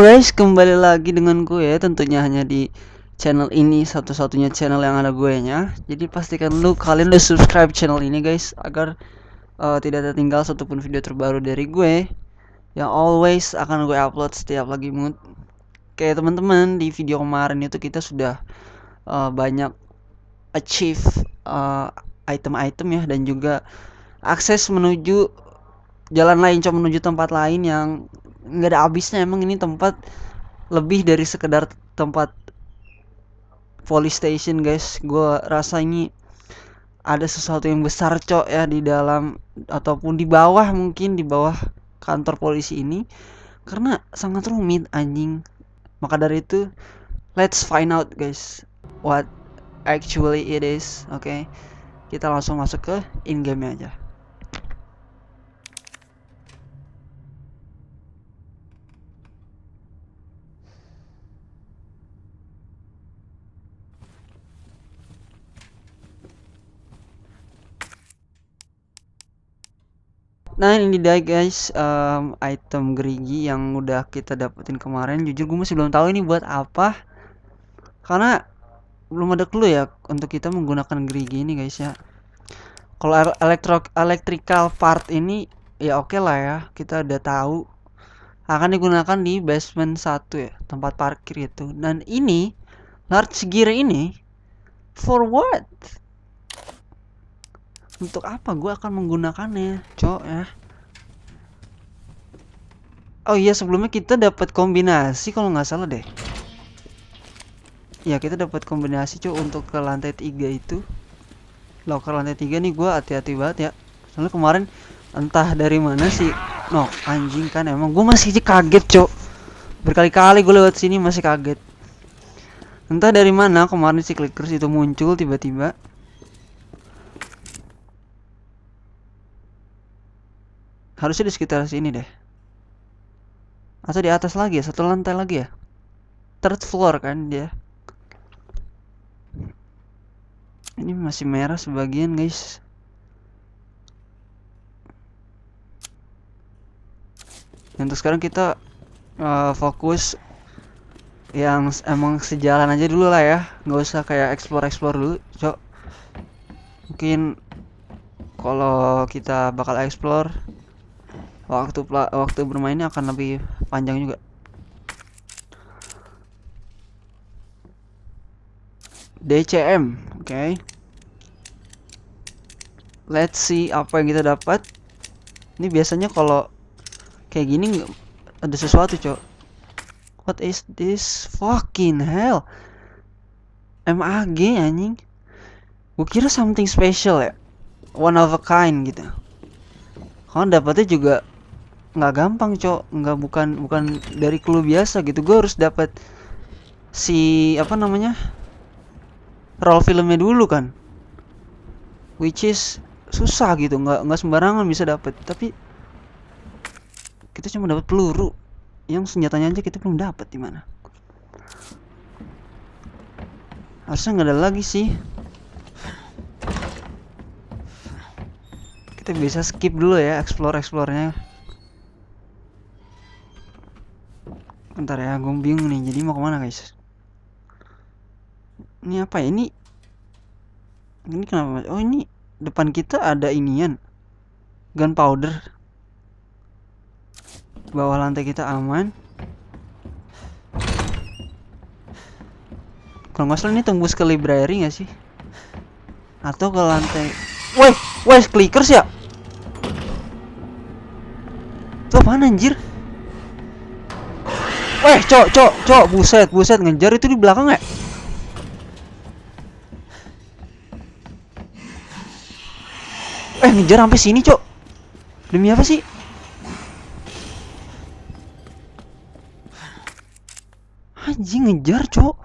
Guys, kembali lagi dengan gue tentunya hanya di channel ini, satu-satunya channel yang ada gue nya. Jadi pastikan kalian udah subscribe channel ini guys, agar tidak tertinggal satupun video terbaru dari gue yang always akan gue upload setiap lagi mood. Kayak teman-teman di video kemarin itu kita sudah banyak achieve item-item ya, dan juga akses menuju jalan lain, coba menuju tempat lain yang nggak ada habisnya. Emang ini tempat lebih dari sekedar tempat police station guys. Gue rasa ini ada sesuatu yang besar cok ya di dalam ataupun di bawah, mungkin di bawah kantor polisi ini, karena sangat rumit anjing. Maka dari itu let's find out guys what actually it is. Oke, kita langsung masuk ke in game aja. Nah ini dia guys, item gerigi yang udah kita dapetin kemarin. Jujur gue masih belum tahu ini buat apa, karena belum ada clue ya untuk kita menggunakan gerigi ini guys ya. Kalau electrical part ini ya oke lah ya, kita udah tahu akan digunakan di basement 1 ya, tempat parkir itu. Dan ini large gear ini for what? Untuk apa gue akan menggunakannya, cok ya? Oh iya, sebelumnya kita dapat kombinasi kalau nggak salah deh. Ya kita dapat kombinasi cok untuk ke lantai 3 itu. Loker lantai 3 nih gue hati-hati banget ya. Soalnya kemarin entah dari mana sih. No, anjing kan emang gue masih kaget cok. Berkali-kali gue lewat sini masih kaget. Entah dari mana kemarin si clickers itu muncul tiba-tiba. Harusnya di sekitar sini deh. Atau di atas lagi ya, satu lantai lagi ya. Third floor kan dia. Ini masih merah sebagian guys. Untuk sekarang kita fokus yang emang sejalan aja dulu lah ya, nggak usah kayak explore dulu cok. Mungkin kalau kita bakal explore, waktu bermainnya akan lebih panjang juga. DCM, oke. Let's see apa yang kita dapat. Ini biasanya kalau kayak gini ada sesuatu cok. What is this? Fucking hell. MAG anjing. Gue kira something special ya, one of a kind gitu. Kalau dapetnya juga nggak gampang cok, nggak bukan dari clue biasa gitu. Gue harus dapat si apa namanya, roll filmnya dulu kan, which is susah gitu, nggak sembarangan bisa dapat. Tapi kita cuma dapat peluru, yang senjatanya aja kita belum dapat. Di mana? Harusnya nggak ada lagi sih. Kita bisa skip dulu ya explore-nya. Bentar ya, gue bingung nih. Jadi mau kemana guys? Ini apa ya? Ini kenapa? Oh ini depan kita ada inian, gunpowder. Bawah lantai kita aman. Kalau nggak salah ini tembus ke library nggak sih? Atau ke lantai? Weh, clickers ya? Itu apaan anjir? Weh, cok, buset, ngejar itu di belakang ya? Ngejar sampai sini, cok. Demi apa sih? Anjing ngejar, cok.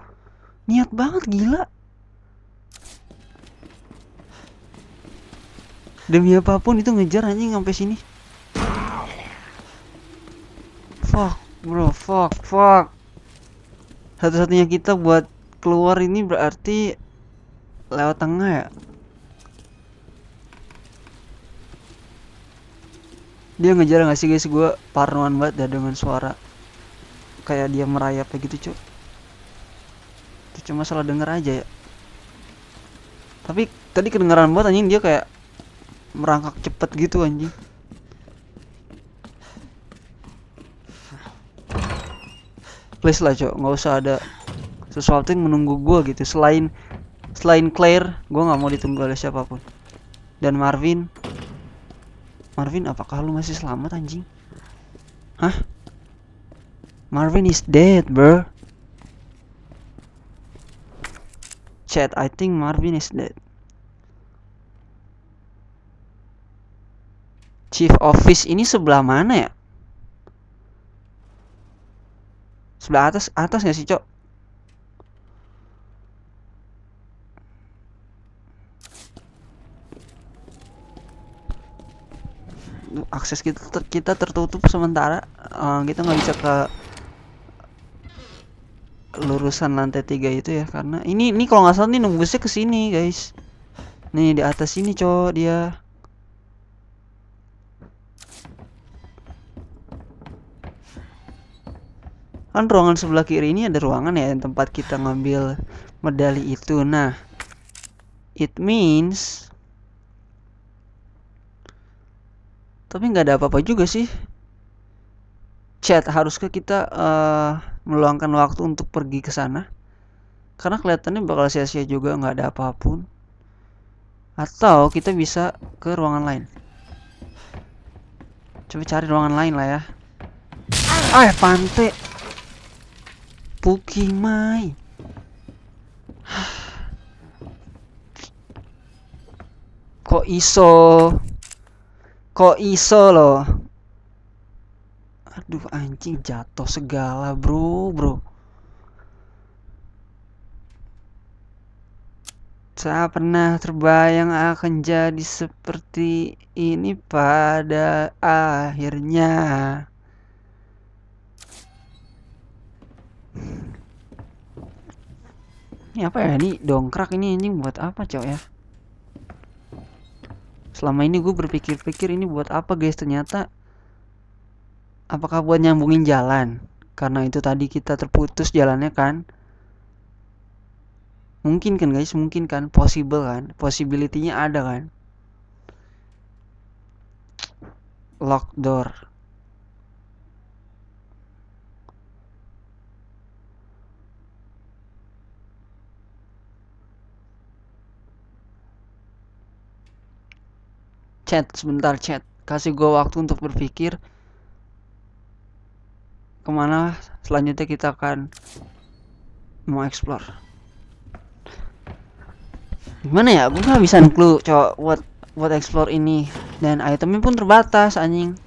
Niat banget gila. Demi apapun itu ngejar anjing sampai sini. Fuck, bro, fuck. Satu-satunya kita buat keluar ini berarti lewat tengah ya. Dia ngejar gak sih guys? Gue parnoan banget dah dengan suara. kayak dia merayap kayak gitu, Cok. Itu cuma salah denger aja ya. Tapi tadi kedengeran banget anjing, dia kayak merangkak cepet gitu anjing. Please lah, Cok, nggak usah ada sesuatu yang menunggu gua gitu. Selain Claire, gua nggak mau ditunggu oleh siapapun. Dan Marvin, apakah lu masih selamat anjing? Hah? Marvin is dead, bro. Chat, I think Marvin is dead. Chief Office ini sebelah mana ya? Sebelah atas nggak sih, Cok? Akses kita tertutup sementara. Kita nggak bisa ke lurusan lantai 3 itu ya, karena ini kalau nggak salah nih nembusnya ke sini, guys. Nih di atas sini, Cok, dia. Kan ruangan sebelah kiri ini ada ruangan ya, yang tempat kita ngambil medali itu. Nah, it means, tapi nggak ada apa-apa juga sih. Chat, haruskah kita meluangkan waktu untuk pergi ke sana? Karena kelihatannya bakal sia-sia juga, nggak ada apapun. Atau kita bisa ke ruangan lain. Coba cari ruangan lain lah ya. Pante. Pukimai. Kok iso loh. Aduh anjing, jatuh segala, bro. Tak pernah terbayang akan jadi seperti ini pada akhirnya. Ini apa ya? Ini dongkrak ini anjing, buat apa, Cok ya? Selama ini gue berpikir-pikir ini buat apa, guys? Ternyata apakah buat nyambungin jalan? Karena itu tadi kita terputus jalannya kan? Mungkin kan, guys? Mungkin kan? Possible kan? Possibility-nya ada kan? Lock door. Chat, sebentar, chat. Kasih gue waktu untuk berpikir kemana selanjutnya kita akan mau explore. Gimana ya? Gue gak bisa clue, Cok, buat explore ini. Dan itemnya pun terbatas, anjing.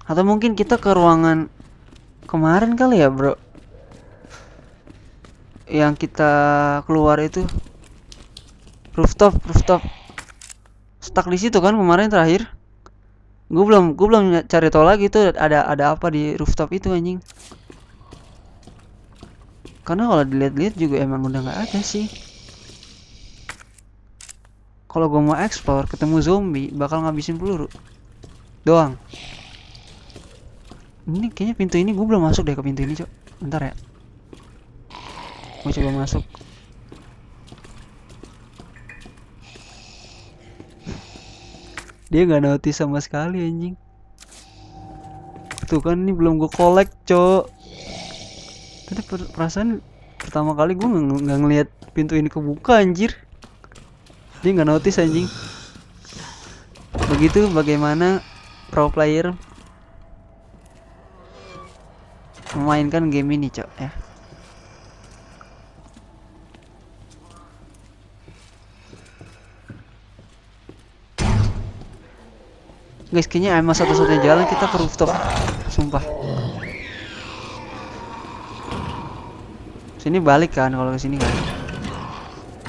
Atau mungkin kita ke ruangan kemarin kali ya, bro. Yang kita keluar itu rooftop. Stuck di situ kan kemarin terakhir. Gue belum cari tahu lagi tuh ada apa di rooftop itu anjing. Karena kalau dilihat-lihat juga emang udah nggak ada sih. Kalau gue mau explore ketemu zombie bakal ngabisin peluru doang. Ini kayaknya pintu ini gue belum masuk deh, ke pintu ini, Cok. Bentar ya. Gue coba masuk. Dia nggak notice sama sekali anjing. Tuh kan ini belum gue collect, Cok. Tadi perasaan pertama kali gue nggak ngelihat pintu ini kebuka anjir. Dia nggak notice anjing. Begitu bagaimana pro player memainkan game ini, Cok ya. Guys, kayaknya emang satu-satunya jalan kita ke rooftop. Sumpah. Sini balik kan kalau ke sini kan.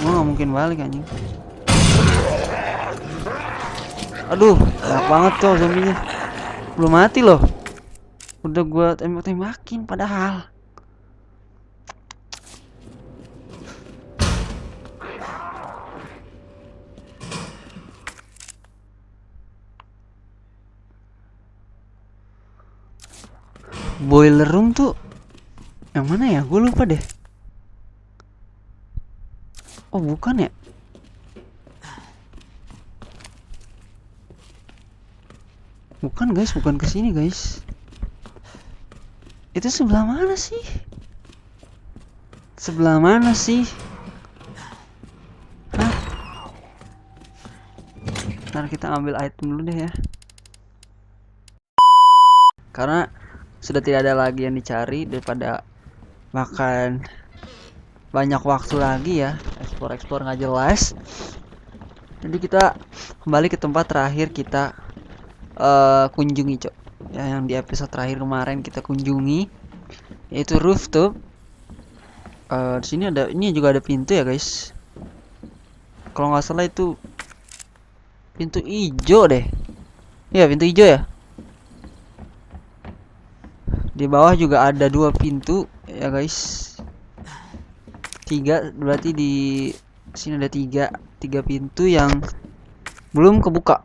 Gua nggak mungkin balik anjing. Aduh, banyak banget tuh zombinya. Belum mati loh. Udah gua tembak-tembakin padahal. Boiler room tuh yang mana ya? Gue lupa deh. Oh bukan ya? Bukan guys, bukan kesini guys. Itu sebelah mana sih? Sebelah mana sih? Hah? Ntar kita ambil item dulu deh ya. Karena sudah tidak ada lagi yang dicari daripada makan banyak waktu lagi ya. Explore nggak jelas. Jadi kita kembali ke tempat terakhir kita kunjungi, cok. Ya, yang di episode terakhir kemarin kita kunjungi, yaitu rooftop. Di sini ada, ini juga ada pintu ya guys. Kalau nggak salah itu pintu hijau deh. Iya, pintu hijau ya. Di bawah juga ada 2 pintu ya guys. 3, berarti di sini ada 3 pintu yang belum kebuka.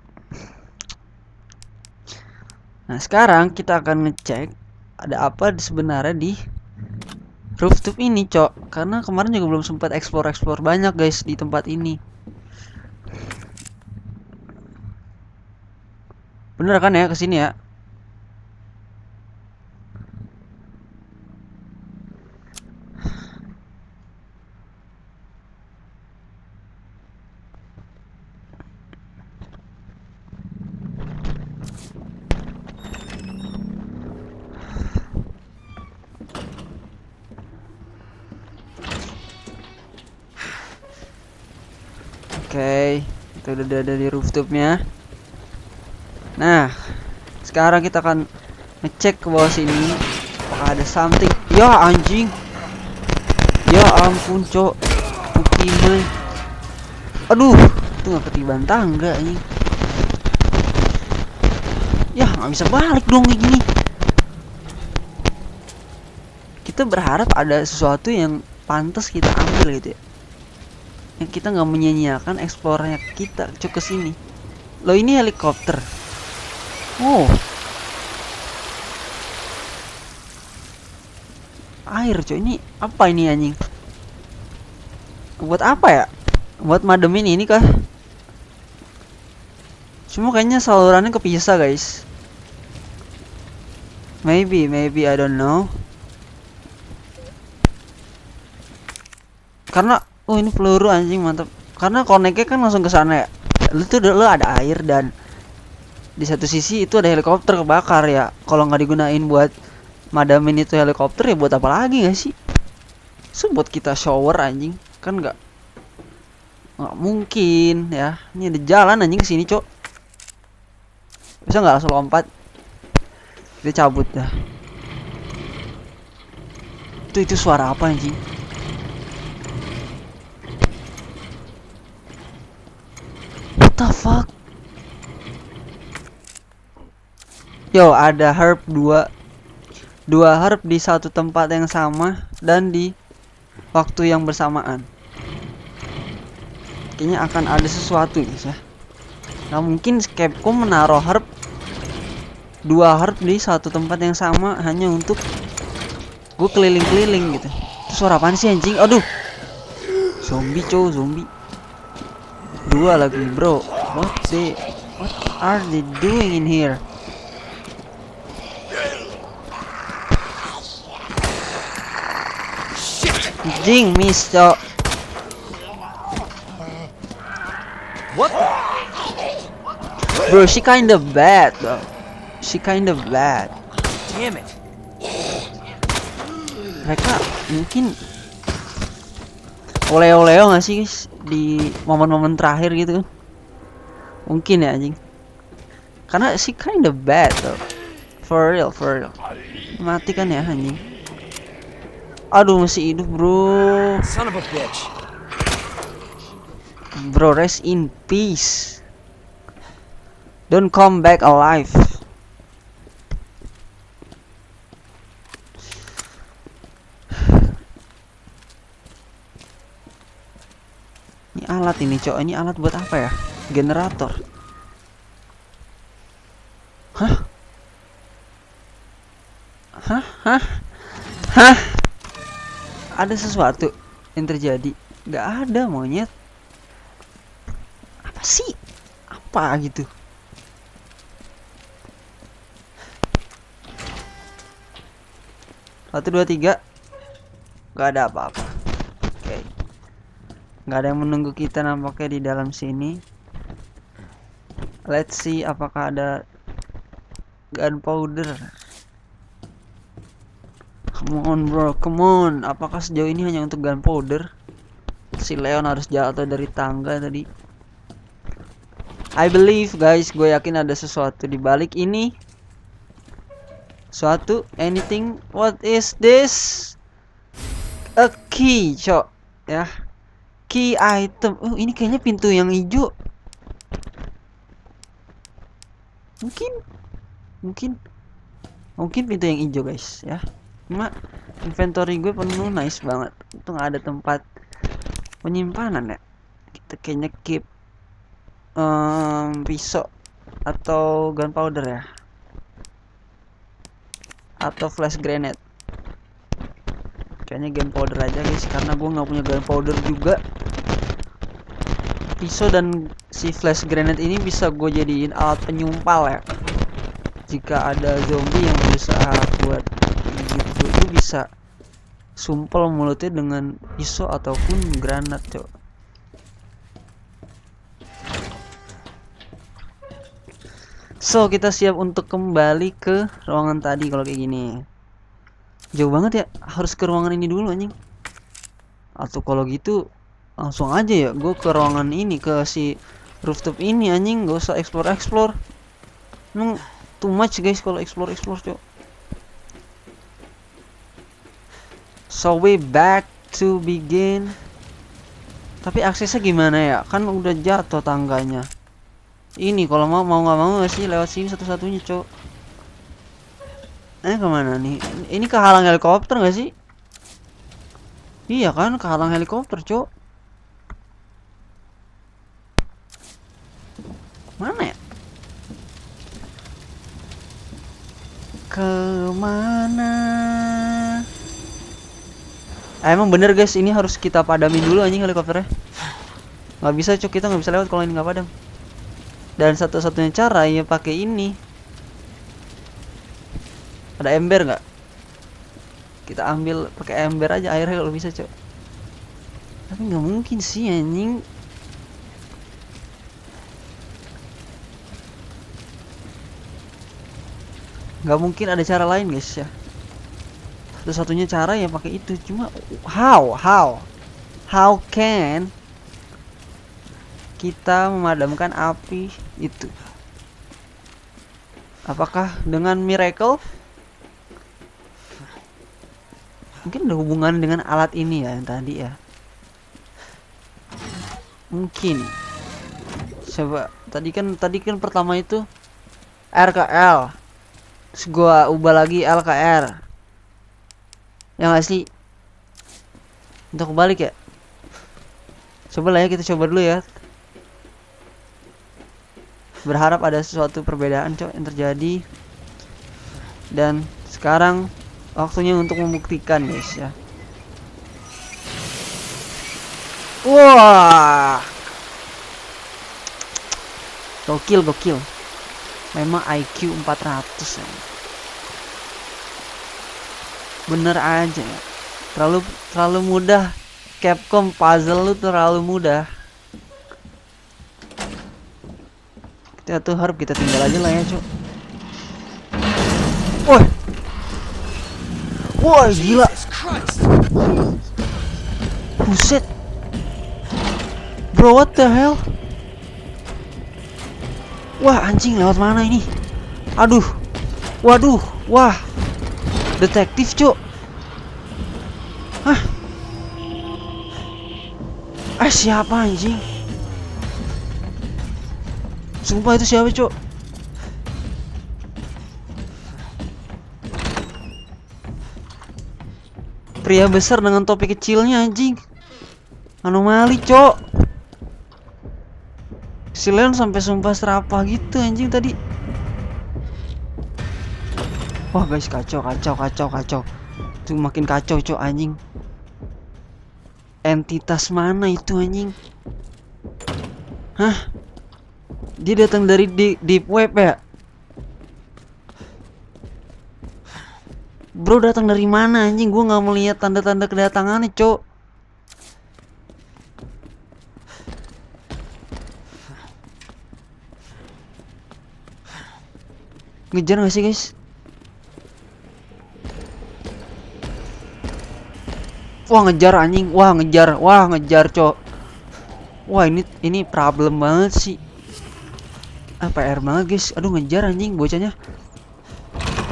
Nah, sekarang kita akan ngecek ada apa sebenarnya di rooftop ini, cok. Karena kemarin juga belum sempat explore banyak guys di tempat ini. Bener kan ya kesini ya? Oke, kita udah ada di rooftopnya. Nah, sekarang kita akan ngecek ke bawah sini apakah ada something. Ya anjing, ya ampun cok, Pokemon. Aduh, itu nggak ketiban tangga ini. Ya nggak bisa balik dong kayak gini. Kita berharap ada sesuatu yang pantas kita ambil gitu ya. Yang kita nggak menyia-nyiakan eksplornya kita cok ke sini. Loh, ini helikopter. Oh, air cok. Ini apa ini anjing? Buat apa ya? Buat mademin ini kah? Semua kayaknya salurannya kepisah guys. Maybe I don't know. Karena ini peluru anjing, mantap. Karena koneknya kan langsung ke sana ya. Lu ada air dan di satu sisi itu ada helikopter kebakar ya. Kalau nggak digunain buat madamin itu helikopter ya buat apa lagi gak sih? Buat kita shower anjing. Kan nggak mungkin ya. Ini ada jalan anjing ke sini, cok. Bisa nggak langsung lompat? Kita cabut dah. Itu suara apa anjing? What the fuck? Yo, ada herb 2 herb di satu tempat yang sama dan di waktu yang bersamaan. Kayaknya akan ada sesuatu guys ya. Nah, mungkin Capcom menaruh herb 2 herb di satu tempat yang sama hanya untuk gue keliling-keliling gitu. Itu suara apaan sih anjing? Aduh, zombie cow, zombie 2 lagi bro. What are they doing in here? Jing miss cok. What the? Bro, she kind of bad bro. Damn it. Mereka mungkin oleo nggak sih guys di momen-momen terakhir gitu. Mungkin ya anjing. Karena she kind of bad bro. For real. Mati kan ya anjing. Aduh, masih hidup bro. Son of a bitch. Bro, rest in peace. Don't come back alive. Ini alat ini cok. Ini alat buat apa ya? Generator. Hah? Hah? Hah? Ada sesuatu yang terjadi? Gak ada monyet. Apa sih? Apa gitu? Satu, dua, tiga. Gak ada apa-apa. Oke. Gak ada yang menunggu kita nampaknya di dalam sini. Let's see apakah ada gunpowder. Come on bro, come on. Apakah sejauh ini hanya untuk gunpowder? Si Leon harus jatuh dari tangga tadi. I believe guys, gue yakin ada sesuatu di balik ini. Suatu, anything. What is this? A key, cok. Ya. Key item. Oh, ini kayaknya pintu yang hijau. Mungkin pintu yang hijau guys, ya. Cuma inventory gue penuh, nice banget. Itu nggak ada tempat penyimpanan ya. Kita kayaknya keep pisau atau gunpowder ya, atau flash grenade. Kayaknya gunpowder aja guys, karena gue nggak punya gunpowder juga. Pisau dan si flash grenade ini bisa gue jadiin alat penyumpal ya. Jika ada zombie yang berusaha buat gitu, itu bisa sumpel mulutnya dengan pisau ataupun granat, cok. So, kita siap untuk kembali ke ruangan tadi kalau kayak gini. Jauh banget ya, harus ke ruangan ini dulu anjing. Atau kalau gitu langsung aja ya, gue ke ruangan ini, ke si rooftop ini anjing, gak usah explore. Emang too much guys kalau explore cok. So we back to begin. Tapi aksesnya gimana ya? Kan udah jatuh tangganya. Ini kalau mau nggak mau sih lewat sini satu-satunya, cok. Kemana nih? Ini kehalang helikopter nggak sih? Iya kan, kehalang helikopter, cok. Mana ya? Kemana? Emang bener guys, ini harus kita padamin dulu anjing helikopternya. Nggak bisa, cok, kita nggak bisa lewat kalau ini nggak padam. Dan satu-satunya cara ya pakai ini. Ada ember nggak? Kita ambil pakai ember aja airnya kalau bisa, cok. Tapi nggak mungkin sih anjing. Nggak mungkin ada cara lain guys ya. Satu-satunya cara ya pakai itu. Cuma how can kita memadamkan api itu? Apakah dengan miracle? Mungkin ada hubungan dengan alat ini ya yang tadi ya. Mungkin. Coba tadi kan pertama itu R ke L. Terus gua ubah lagi L ke R. Ya nggak sih? Untuk kebalik ya. Coba lah ya, kita coba dulu ya. Berharap ada sesuatu perbedaan, cok, yang terjadi. Dan sekarang waktunya untuk membuktikan guys ya. Wah, gokil. Memang IQ 400 ya. Bener aja ya. Terlalu mudah. Capcom, puzzle lu terlalu mudah. Kita tuh harap kita tinggal aja lah ya, cok. Wah, gila. Buset. Bro, what the hell? Wah, anjing, lewat mana ini? Aduh. Waduh. Wah. Detektif, cok. Hah? Siapa anjing? Sumpah itu siapa, cok? Pria besar dengan topi kecilnya anjing. Anomali, cok. Si Leon sampai sumpah serapah gitu anjing tadi. Wah guys, kacau. Tuh makin kacau cok anjing. Entitas mana itu anjing? Hah? Dia datang dari deep web ya? Bro datang dari mana anjing? Gua nggak melihat tanda-tanda kedatangannya cok. Ngejar gak sih guys? Wah ngejar anjing, wah ngejar cok. Wah ini problem banget sih. PR banget guys. Aduh ngejar anjing bocahnya.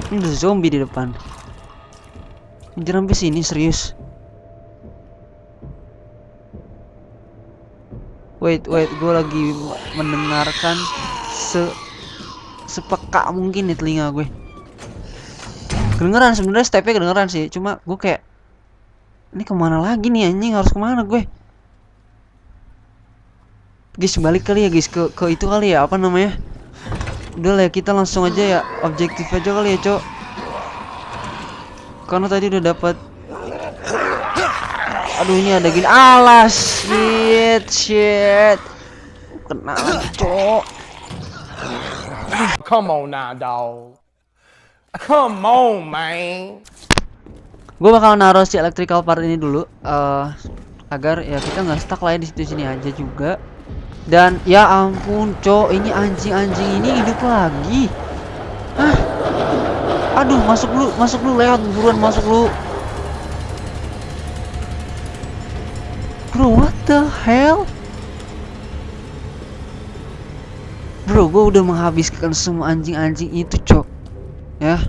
Ini ada zombie di depan. Ngejar sampai sini serius. Wait, gue lagi mendengarkan sepeka mungkin di telinga gue. Kedengeran sebenarnya, stepnya kedengeran sih. Cuma gue kayak, ini kemana lagi nih anjing, harus kemana gue? Guys balik kali ya guys ke itu kali ya, apa namanya? Udah lah ya, kita langsung aja ya, objektif aja kali ya cok. Karena tadi udah dapat. Aduh ini ada gini, alas, shit. Kena lagi cok. Come on now, dog. Come on, man. Gue bakal naruh si electrical part ini dulu, agar ya kita nggak stuck lah ya di sini aja juga. Dan ya ampun cok, ini anjing ini hidup lagi. Hah? Aduh masuk lu lewat, buruan masuk lu. Bro what the hell? Bro gue udah menghabiskan semua anjing itu cok. Ya.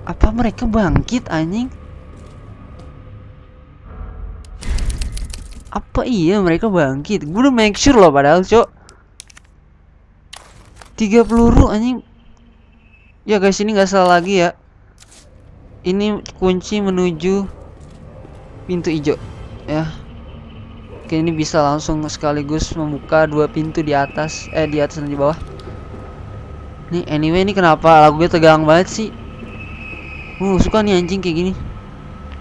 Apa mereka bangkit anjing? Apa iya mereka bangkit? Gue udah make sure loh padahal cok. 3 peluru anjing. Ya guys ini nggak salah lagi ya. Ini kunci menuju pintu hijau ya. Oke ini bisa langsung sekaligus membuka 2 pintu di atas dan di bawah. Nih anyway ini kenapa lagu gue tegang banget sih? Suka nih anjing kayak gini.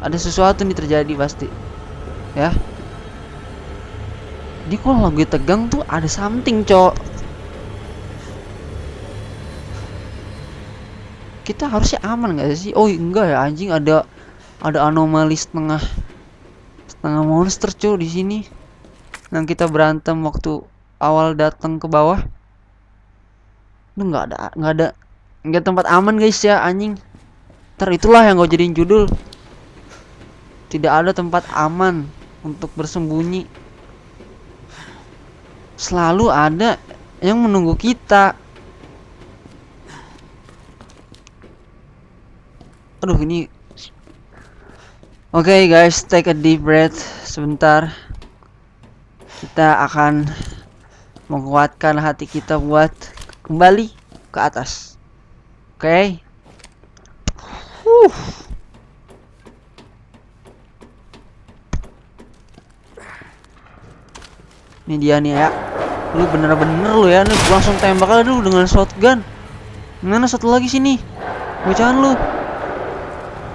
Ada sesuatu nih terjadi pasti. Ya. Jadi kalau lagu gue tegang tuh ada something, cok. Kita harusnya aman gak sih? Oh enggak ya anjing, ada anomali setengah monster cok di sini. Yang kita berantem waktu awal datang ke bawah. Itu nggak ada tempat aman guys ya anjing. Ntar itulah yang gue jadiin judul. Tidak ada tempat aman untuk bersembunyi. Selalu ada yang menunggu kita. Aduh ini. Oke guys, take a deep breath sebentar. Kita akan menguatkan hati kita buat kembali ke atas. Oke. Ini dia nih ya. Lu bener-bener lu ya, nih langsung tembak aja dulu dengan shotgun. Mana satu lagi sini? Bocahan lu.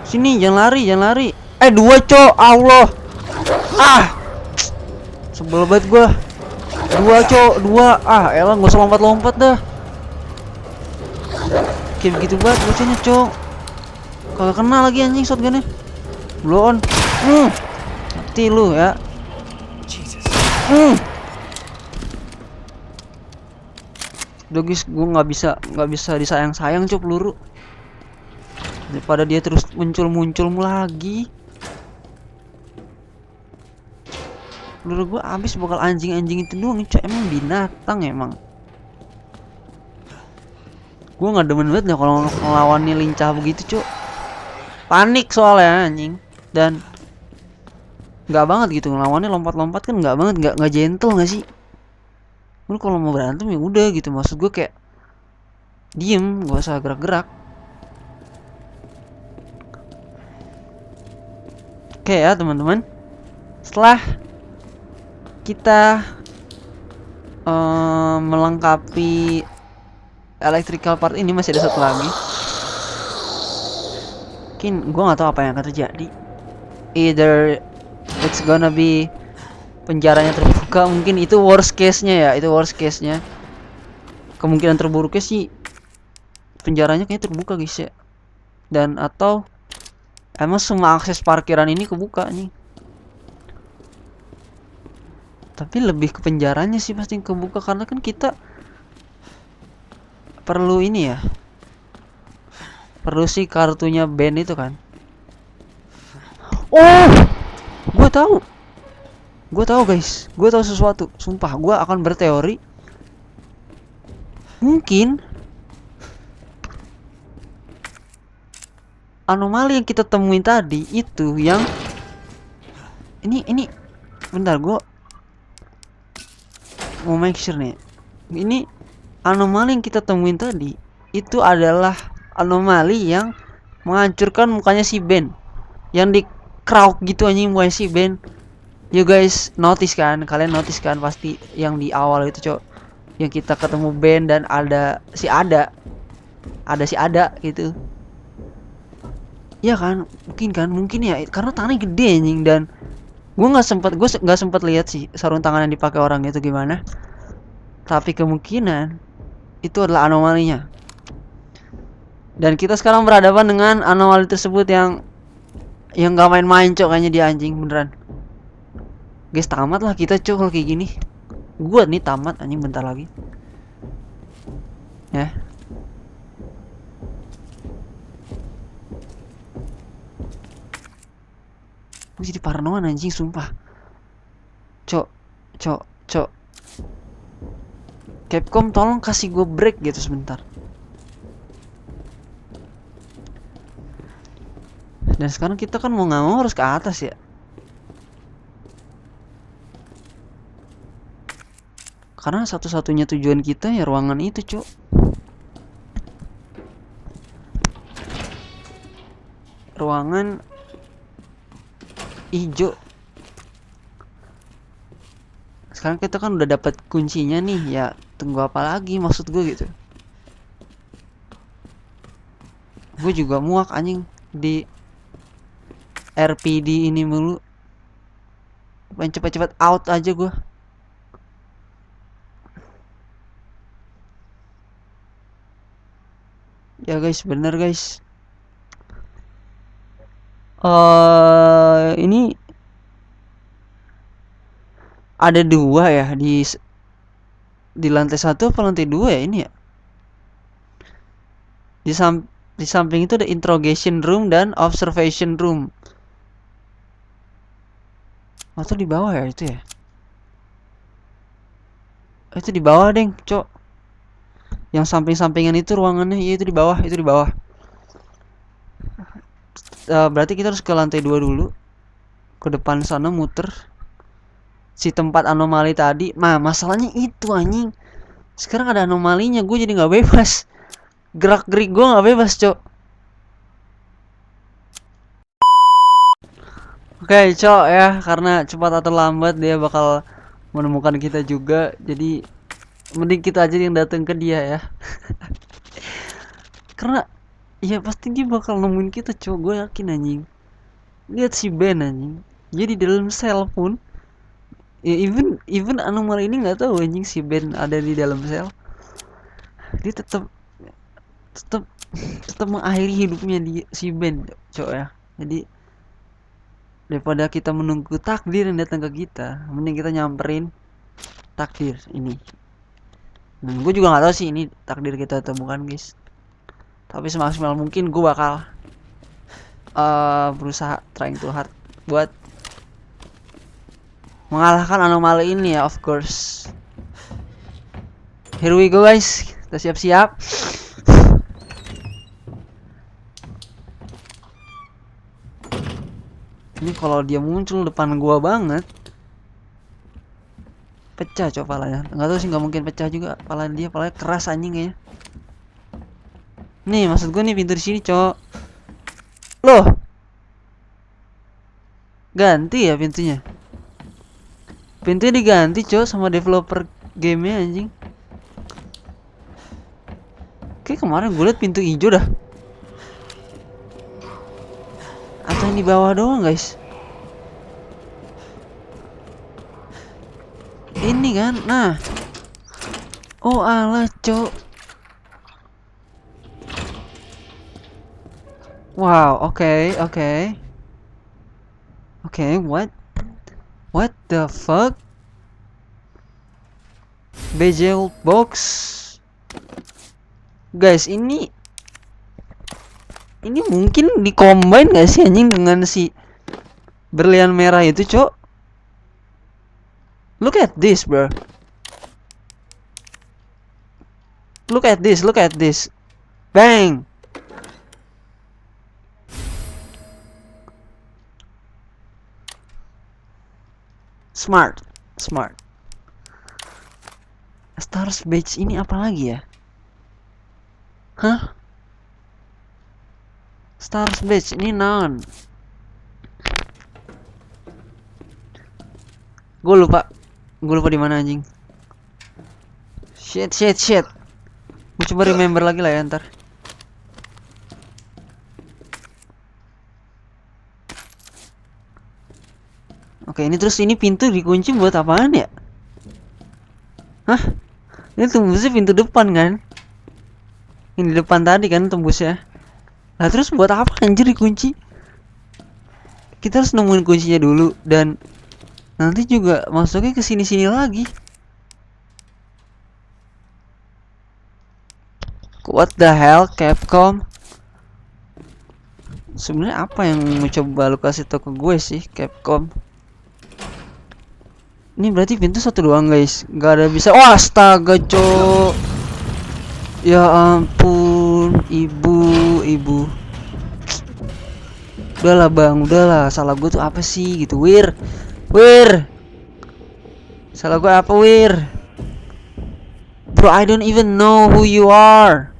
Sini, jangan lari. 2 cok, Allah. Sebel banget gua. 2 cok, 2. Elah gak usah lompat-lompat dah. Kayak begitu banget bocahnya cok. Kagak kena lagi anjing shotgunnya. Blow on. Mati lu ya. Jesus. Udah guys, gue nggak bisa disayang-sayang cok peluru. Daripada dia terus muncul lagi. Peluru gue habis bakal anjing itu doang cok. Emang binatang emang. Gue nggak demen banget ya kalau ngelawannya lincah begitu cok. Panik soalnya anjing. Dan nggak banget gitu ngelawannya lompat-lompat kan nggak banget, nggak gentle nggak sih? Lu kalau mau berantem ya udah gitu, maksud gue kayak diem, gak usah gerak-gerak. Oke ya teman-teman, setelah kita melengkapi electrical part ini, masih ada satu lagi. mungkin gua nggak tahu apa yang akan terjadi. Either it's gonna be penjaranya terbuka, mungkin itu worst case-nya ya, itu worst case-nya. Kemungkinan terburuknya sih penjaranya kayaknya terbuka guys ya. Dan atau emang semua akses parkiran ini kebuka nih. Tapi lebih ke penjaranya sih pasti kebuka, karena kan kita perlu ini ya. Perlu sih kartunya band itu kan. Oh, gue tahu. Gue tahu guys, gue tahu sesuatu. Sumpah, gue akan berteori. Mungkin anomali yang kita temuin tadi itu yang ini bentar, gue mau make sure nih. Ini anomali yang kita temuin tadi itu adalah anomali yang menghancurkan mukanya si Ben, yang di crowd gitu anjing mukanya si Ben. You guys notice kan, kalian notice kan pasti yang di awal itu cok, yang kita ketemu Ben dan ada si Ada gitu. Iya kan, mungkin ya, karena tangannya gede anjing. Dan gue nggak sempat lihat sih sarung tangan yang dipakai orang itu gimana. Tapi kemungkinan itu adalah anomalinya. Dan kita sekarang berhadapan dengan anomali tersebut yang nggak main-main cok, kayaknya dia anjing beneran. Guys, tamat lah kita cok kalau kayak gini. Gue nih tamat anjing bentar lagi. Ya. Gue jadi parnoan anjing sumpah. Cok. Capcom tolong kasih gue break gitu sebentar. Dan sekarang kita kan mau nggak mau harus ke atas ya. Karena satu-satunya tujuan kita ya ruangan itu cok. Ruangan hijau. Sekarang kita kan udah dapat kuncinya nih ya, tunggu apa lagi maksud gue gitu. Gue juga muak anjing di RPD ini mulu. Pengen cepet-cepet out aja gue. Ya guys, bener guys. Ini ada dua ya di lantai 1 apa lantai 2 ya ini ya. Di samping itu ada interrogation room dan observation room. Atau di bawah ya itu ya. Itu di bawah deng cok. Yang samping-sampingan itu ruangannya, iya itu di bawah, berarti kita harus ke lantai 2 dulu. Ke depan sana muter. Si tempat anomali tadi. Nah, masalahnya itu anjing. Sekarang ada anomalinya, gue jadi nggak bebas. Gerak-gerik gue nggak bebas, cok. Oke, cok ya, karena cepat atau lambat dia bakal menemukan kita juga. Jadi mending kita aja yang datang ke dia ya. Karena ya pasti dia bakal nemuin kita, cok. Gue yakin anjing. Lihat si Ben anjing. Jadi dalam sel pun ya, even anomali ini nggak tahu anjing si Ben ada di dalam sel. Dia tetap mengakhiri hidupnya di si Ben, cok ya. Jadi daripada kita menunggu takdir yang datang ke kita, mending kita nyamperin takdir ini. Dan gue juga nggak tahu sih ini takdir kita atau bukan guys. Tapi semaksimal mungkin gue bakal berusaha trying too hard buat mengalahkan anomali ini ya, of course. Here we go guys, kita siap-siap. Ini kalau dia muncul depan gua banget, pecah coba palanya. Nggak tahu sih, nggak mungkin pecah juga. Palanya keras anjing kayaknya. Nih maksud gue nih pintu di sini cok. Loh, ganti ya pintunya. Pintunya diganti cok sama developer gamenya anjing. Kayak kemarin gue liat pintu hijau dah. Atau yang di bawah doang, guys? Ini kan, nah. Oh alah, cok. Wow, oke. Oke, what? What the fuck? Bezel box. Guys, ini mungkin di-combine gak sih anjing dengan si berlian merah itu, cok? Look at this, bro. Look at this. Bang. Smart. Stars Badge ini apa lagi ya? Hah? Stars Badge ini non. Gue lupa di mana anjing. Shit. Gue coba remember lagi lah ya ntar. Oke, ini terus ini pintu dikunci buat apaan ya? Hah? Ini tembusnya pintu depan kan? Ini di depan tadi kan tembusnya. Nah terus buat apa anjir dikunci? Kita harus nemuin kuncinya dulu dan nanti juga masuknya ke sini-sini lagi. What the hell, Capcom? Sebenarnya apa yang mau coba lu kasih tau ke gue sih, Capcom? Ini berarti pintu satu doang, guys. Gak ada bisa. Oh, astaga, cok. Ya ampun, ibu. Udahlah, Bang. Udahlah. Salah gue tuh apa sih gitu, Wir. Salah gue apa, Wir? Bro, I don't even know who you are.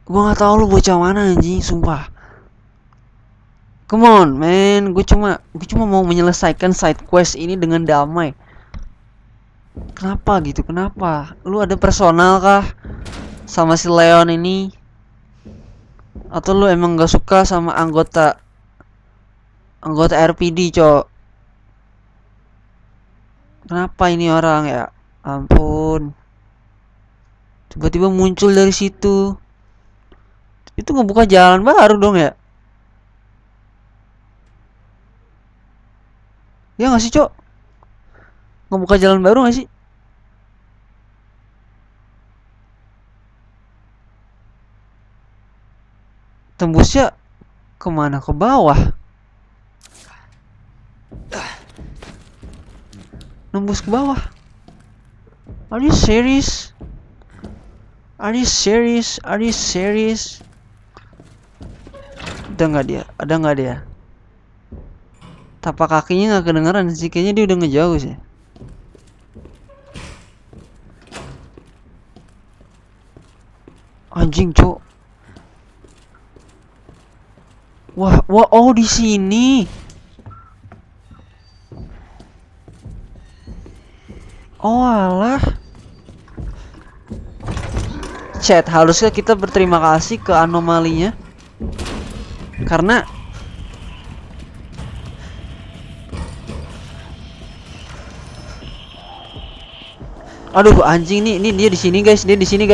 Gua nggak tahu lu bocah mana anjing, sumpah. Come on, man. Gue cuma mau menyelesaikan side quest ini dengan damai. Kenapa gitu? Kenapa? Lu ada personal kah sama si Leon ini? Atau lu emang gak suka sama anggota RPD, cok? Kenapa ini orang ya? Ampun. Tiba-tiba muncul dari situ. Itu ngebuka jalan baru dong ya? Ya gak sih, cok? Ngebuka jalan baru gak sih? Tembusnya kemana? Ke bawah? Nembus ke bawah? Are you serious? Ada nggak dia? Tapak kakinya nggak kedengeran sih, kayaknya dia udah ngejauh sih. Anjing, cok. Wah, oh di sini. Oh alah. Chat, harusnya kita berterima kasih ke anomalinya. Karena aduh anjing nih, ini dia di sini guys, dia di situ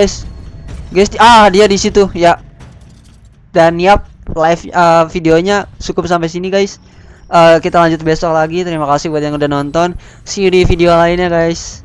ya. Dan yap, live videonya cukup sampai sini guys. Kita lanjut besok lagi. Terima kasih buat yang udah nonton. See you di video lainnya guys.